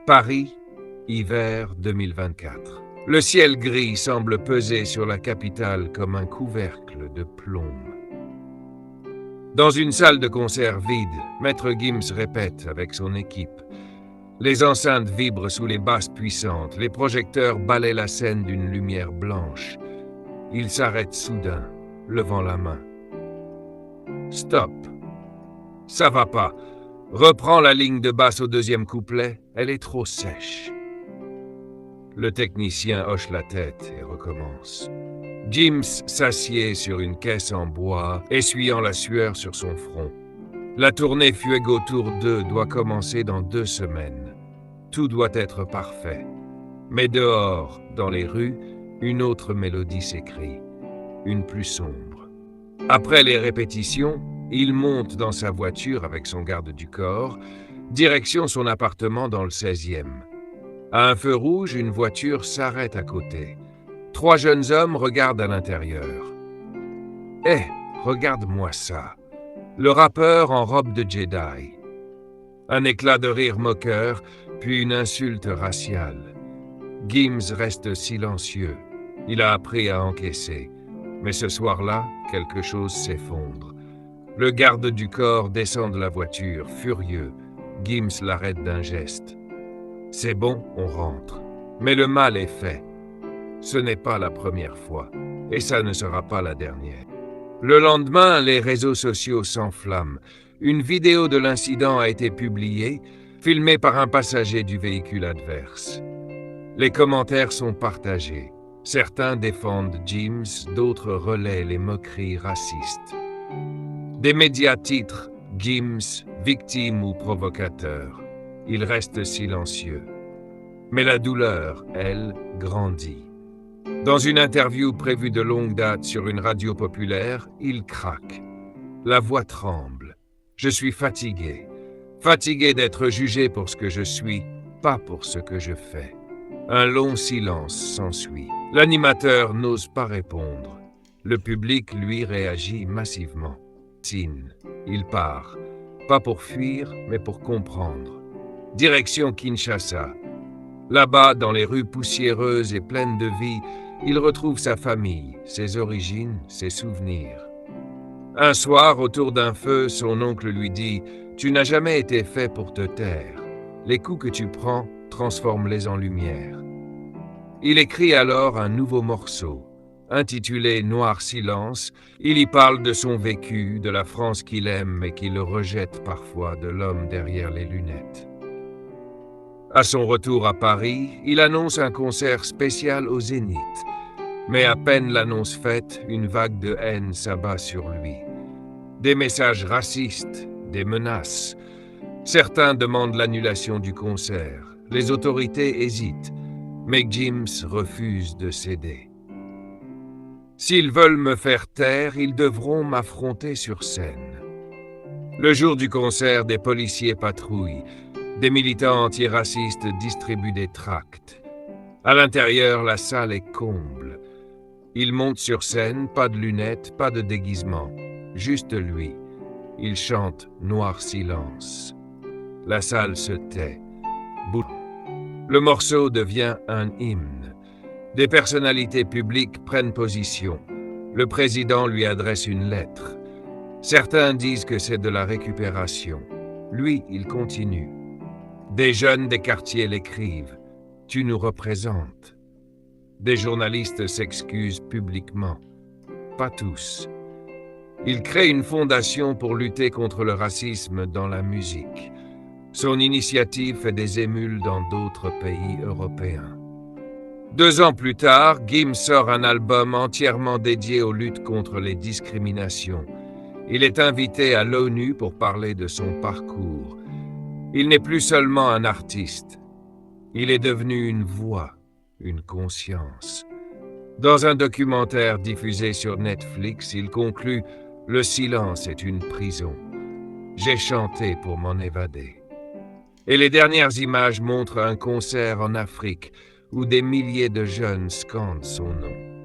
Paris, hiver 2024. Le ciel gris semble peser sur la capitale comme un couvercle de plomb. Dans une salle de concert vide, Maître Gims répète avec son équipe. Les enceintes vibrent sous les basses puissantes, les projecteurs balaient la scène d'une lumière blanche. Il s'arrête soudain, levant la main. « Stop. Ça va pas. Reprends la ligne de basse au deuxième couplet, elle est trop sèche. » Le technicien hoche la tête et recommence. Gims s'assied sur une caisse en bois, essuyant la sueur sur son front. La tournée Fuego Tour 2 doit commencer dans 2 semaines. Tout doit être parfait. Mais dehors, dans les rues, une autre mélodie s'écrit, une plus sombre. Après les répétitions, il monte dans sa voiture avec son garde du corps, direction son appartement dans le 16e. À un feu rouge, une voiture s'arrête à côté. 3 jeunes hommes regardent à l'intérieur. « Hé, regarde-moi ça !» Le rappeur en robe de Jedi. Un éclat de rire moqueur, puis une insulte raciale. Gims reste silencieux. Il a appris à encaisser. Mais ce soir-là, quelque chose s'effondre. Le garde du corps descend de la voiture, furieux. Gims l'arrête d'un geste. C'est bon, on rentre. Mais le mal est fait. Ce n'est pas la première fois, et ça ne sera pas la dernière. Le lendemain, les réseaux sociaux s'enflamment. Une vidéo de l'incident a été publiée, filmée par un passager du véhicule adverse. Les commentaires sont partagés. Certains défendent Gims, d'autres relaient les moqueries racistes. Des médias titrent « Gims, victime ou provocateur ». Il reste silencieux. Mais la douleur, elle, grandit. Dans une interview prévue de longue date sur une radio populaire, il craque. La voix tremble. « Je suis fatigué. Fatigué d'être jugé pour ce que je suis, pas pour ce que je fais. » Un long silence s'ensuit. L'animateur n'ose pas répondre. Le public, lui, réagit massivement. Signe. Il part. Pas pour fuir, mais pour comprendre. Direction Kinshasa. Là-bas, dans les rues poussiéreuses et pleines de vie, il retrouve sa famille, ses origines, ses souvenirs. Un soir, autour d'un feu, son oncle lui dit « Tu n'as jamais été fait pour te taire. Les coups que tu prends, transforme-les en lumière. » Il écrit alors un nouveau morceau. Intitulé « Noir silence », il y parle de son vécu, de la France qu'il aime et qui le rejette parfois, de l'homme derrière les lunettes. À son retour à Paris, il annonce un concert spécial au Zénith. Mais à peine l'annonce faite, une vague de haine s'abat sur lui. Des messages racistes, des menaces. Certains demandent l'annulation du concert. Les autorités hésitent, mais Gims refuse de céder. S'ils veulent me faire taire, ils devront m'affronter sur scène. Le jour du concert, des policiers patrouillent. Des militants antiracistes distribuent des tracts. À l'intérieur, la salle est comble. Il monte sur scène, pas de lunettes, pas de déguisement. Juste lui. Il chante « Noir silence ». La salle se tait. Le morceau devient un hymne. Des personnalités publiques prennent position. Le président lui adresse une lettre. Certains disent que c'est de la récupération. Lui, il continue. Des jeunes des quartiers l'écrivent. « Tu nous représentes ». Des journalistes s'excusent publiquement. Pas tous. Il crée une fondation pour lutter contre le racisme dans la musique. Son initiative fait des émules dans d'autres pays européens. 2 ans plus tard, Gims sort un album entièrement dédié aux luttes contre les discriminations. Il est invité à l'ONU pour parler de son parcours. Il n'est plus seulement un artiste. Il est devenu une voix, une conscience. Dans un documentaire diffusé sur Netflix, il conclut « Le silence est une prison. J'ai chanté pour m'en évader. » Et les dernières images montrent un concert en Afrique où des milliers de jeunes scandent son nom.